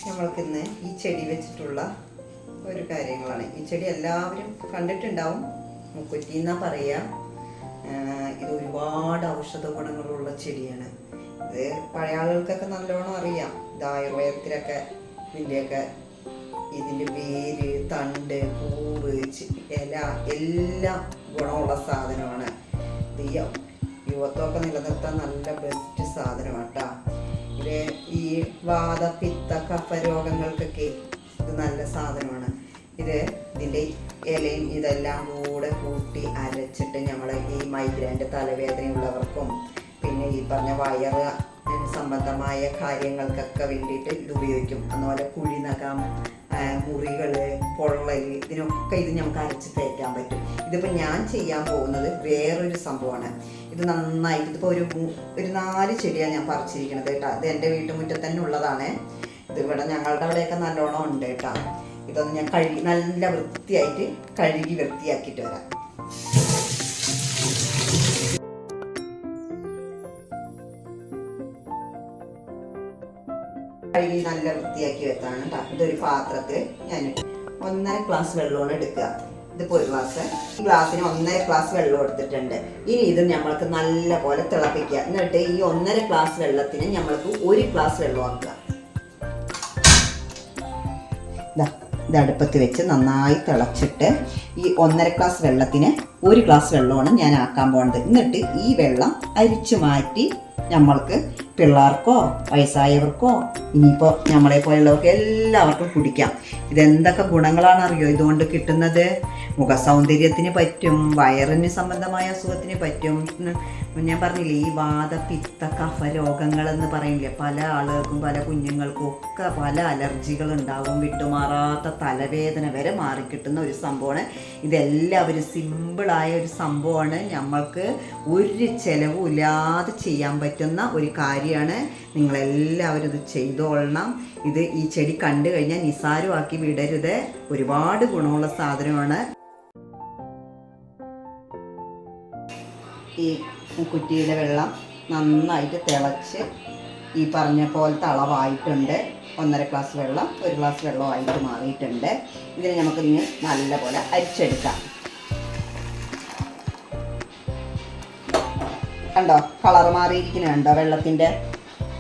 നമ്മൾക്കിന്ന് ഈ ചെടി വെച്ചിട്ടുള്ള ഒരു കാര്യങ്ങളാണ്. ഈ ചെടി എല്ലാവരും കണ്ടിട്ടുണ്ടാവും. മുക്കുറ്റി എന്നാ പറയുക. ഇത് ഒരുപാട് ഔഷധ ഗുണങ്ങളുള്ള ചെടിയാണ്. ഇത് പഴയ ആളുകൾക്കൊക്കെ നല്ലോണം അറിയാം. ഇത് ആയുർവേദത്തിലൊക്കെ ഇതിൻ്റെയൊക്കെ ഇതിൻ്റെ വേര്, തണ്ട്, പൂവ്, ഇല എല്ലാം ഗുണമുള്ള സാധനമാണ്. ഇത് യുവത്വമൊക്കെ നിലനിർത്താൻ നല്ല ബെസ്റ്റ് സാധനമാണ് കേട്ടോ. ഇത് ഈ വാത, പിത്ത, കഫ രോഗങ്ങൾക്കൊക്കെ ഇത് നല്ല സാധനമാണ്. ഇതിൻ്റെ ഇലയും ഇതെല്ലാം കൂടെ കൂട്ടി അരച്ചിട്ട് നമ്മൾ ഈ മൈഗ്രെയിൻ്റെ തലവേദനയുള്ളവർക്കും പിന്നെ ഈ പറഞ്ഞ വയറ് സംബന്ധമായ കാര്യങ്ങൾക്കൊക്കെ വേണ്ടിയിട്ട് ഇത് ഉപയോഗിക്കും. അതുപോലെ കുഴിനകം, മുറികൾ, പൊള്ളൽ, ഇതിനൊക്കെ ഇത് നമുക്ക് അരച്ച് തേക്കാൻ പറ്റും. ഇതിപ്പോൾ ഞാൻ ചെയ്യാൻ പോകുന്നത് വേറൊരു സംഭവമാണ്. ഇത് നന്നായിട്ട് ഇതിപ്പോൾ ഒരു 4 ചെടിയാണ് ഞാൻ പറിച്ചിരിക്കുന്നത് കേട്ടോ. ഇത് എൻ്റെ വീട്ടുമുറ്റത്ത് തന്നെ ഉള്ളതാണ്. ഇതിവിടെ ഞങ്ങളുടെ അവിടെയൊക്കെ നല്ലോണം ഉണ്ട് കേട്ടോ. ഇതൊന്ന് ഞാൻ നല്ല വൃത്തിയായിട്ട് കഴുകി വൃത്തിയാക്കിയിട്ട് വരാം. കഴുകി നല്ല വൃത്തിയാക്കി വെത്താണ് കേട്ടോ. ഇതൊരു പാത്രത്തിൽ ഞാൻ 1.5 ഗ്ലാസ് വെള്ളമാണ് എടുക്കുക. ഇതിപ്പോൾ ഒരു ഗ്ലാസ്, ഈ ഗ്ലാസ്സിന് 1.5 ഗ്ലാസ് വെള്ളം എടുത്തിട്ടുണ്ട്. ഇനി ഇത് നമ്മൾക്ക് നല്ല പോലെ തിളപ്പിക്കുക. എന്നിട്ട് ഈ 1.5 ഗ്ലാസ് വെള്ളത്തിന് നമ്മൾക്ക് 1 ഗ്ലാസ് വെള്ളം ആക്കുക. ഇത് അടുപ്പത്ത് വെച്ച് നന്നായി തിളച്ചിട്ട് ഈ 1.5 ഗ്ലാസ് വെള്ളത്തിന് 1 ഗ്ലാസ് വെള്ളമാണ് ഞാൻ ആക്കാൻ പോകുന്നത്. എന്നിട്ട് ഈ വെള്ളം അരിച്ചു മാറ്റി നമ്മൾക്ക് പിള്ളേർക്കോ വയസ്സായവർക്കോ ഇനിയിപ്പോൾ നമ്മളെ പോലുള്ളവർക്ക് എല്ലാവർക്കും കുടിക്കാം. ഇതെന്തൊക്കെ ഗുണങ്ങളാണ് അറിയോ ഇതുകൊണ്ട് കിട്ടുന്നത്? മുഖസൗന്ദര്യത്തിന് പറ്റും, വയറിന് സംബന്ധമായ അസുഖത്തിന് പറ്റും. ഞാൻ പറഞ്ഞില്ലേ, ഈ വാത, പിത്ത, കഫ രോഗങ്ങളെന്ന് പറയില്ലേ, പല ആളുകൾക്കും പല കുഞ്ഞുങ്ങൾക്കും ഒക്കെ പല അലർജികൾ ഉണ്ടാവും. വിട്ടുമാറാത്ത തലവേദന വരെ മാറിക്കിട്ടുന്ന ഒരു സംഭവമാണ്. ഇതെല്ലാവരും സിമ്പിളായ ഒരു സംഭവമാണ്. നമ്മൾക്ക് ഒരു ചിലവും ഇല്ലാതെ ചെയ്യാൻ പറ്റുന്ന ഒരു കാര്യമാണ്. നിങ്ങളെല്ലാവരും ഇത് ചെയ്തോളണം. ഈ ചെടി കണ്ടു കഴിഞ്ഞാൽ നിസ്സാരമാക്കി വിടരുത്. ഒരുപാട് ഗുണമുള്ള സാധനമാണ്. ഈ കുറ്റിയുടെ വെള്ളം നന്നായിട്ട് തിളച്ച് ഈ പറഞ്ഞ പോലത്തെ അളവായിട്ടുണ്ട്. 1.5 ഗ്ലാസ് വെള്ളം 1 ഗ്ലാസ് വെള്ളമായിട്ട് മാറിയിട്ടുണ്ട്. ഇതിന് നമുക്കിന്ന് നല്ല പോലെ അരിച്ചെടുക്കാം. കണ്ടോ കളർ മാറിയിരിക്കുന്നുണ്ടോ വെള്ളത്തിൻ്റെ?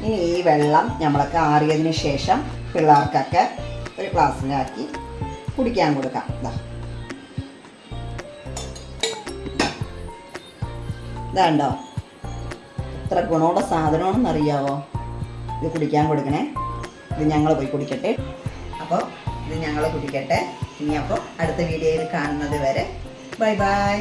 ഇനി ഈ വെള്ളം നമ്മൾക്ക് ആറിയതിന് ശേഷം പിള്ളേർക്കൊക്കെ ഒരു ഗ്ലാസ്സിലാക്കി കുടിക്കാൻ കൊടുക്കാം. ഇതാണ്ടോ എത്ര ഗുണമുള്ള സാധനമാണെന്ന് അറിയാവോ? ഇത് കുടിക്കാൻ കൊടുക്കണേ. ഇത് ഞങ്ങൾ പോയി കുടിക്കട്ടെ. അപ്പോൾ ഇത് ഞങ്ങൾ കുടിക്കട്ടെ. ഇനി അപ്പോൾ അടുത്ത വീഡിയോയിൽ കാണുന്നത് വരെ ബൈ ബൈ.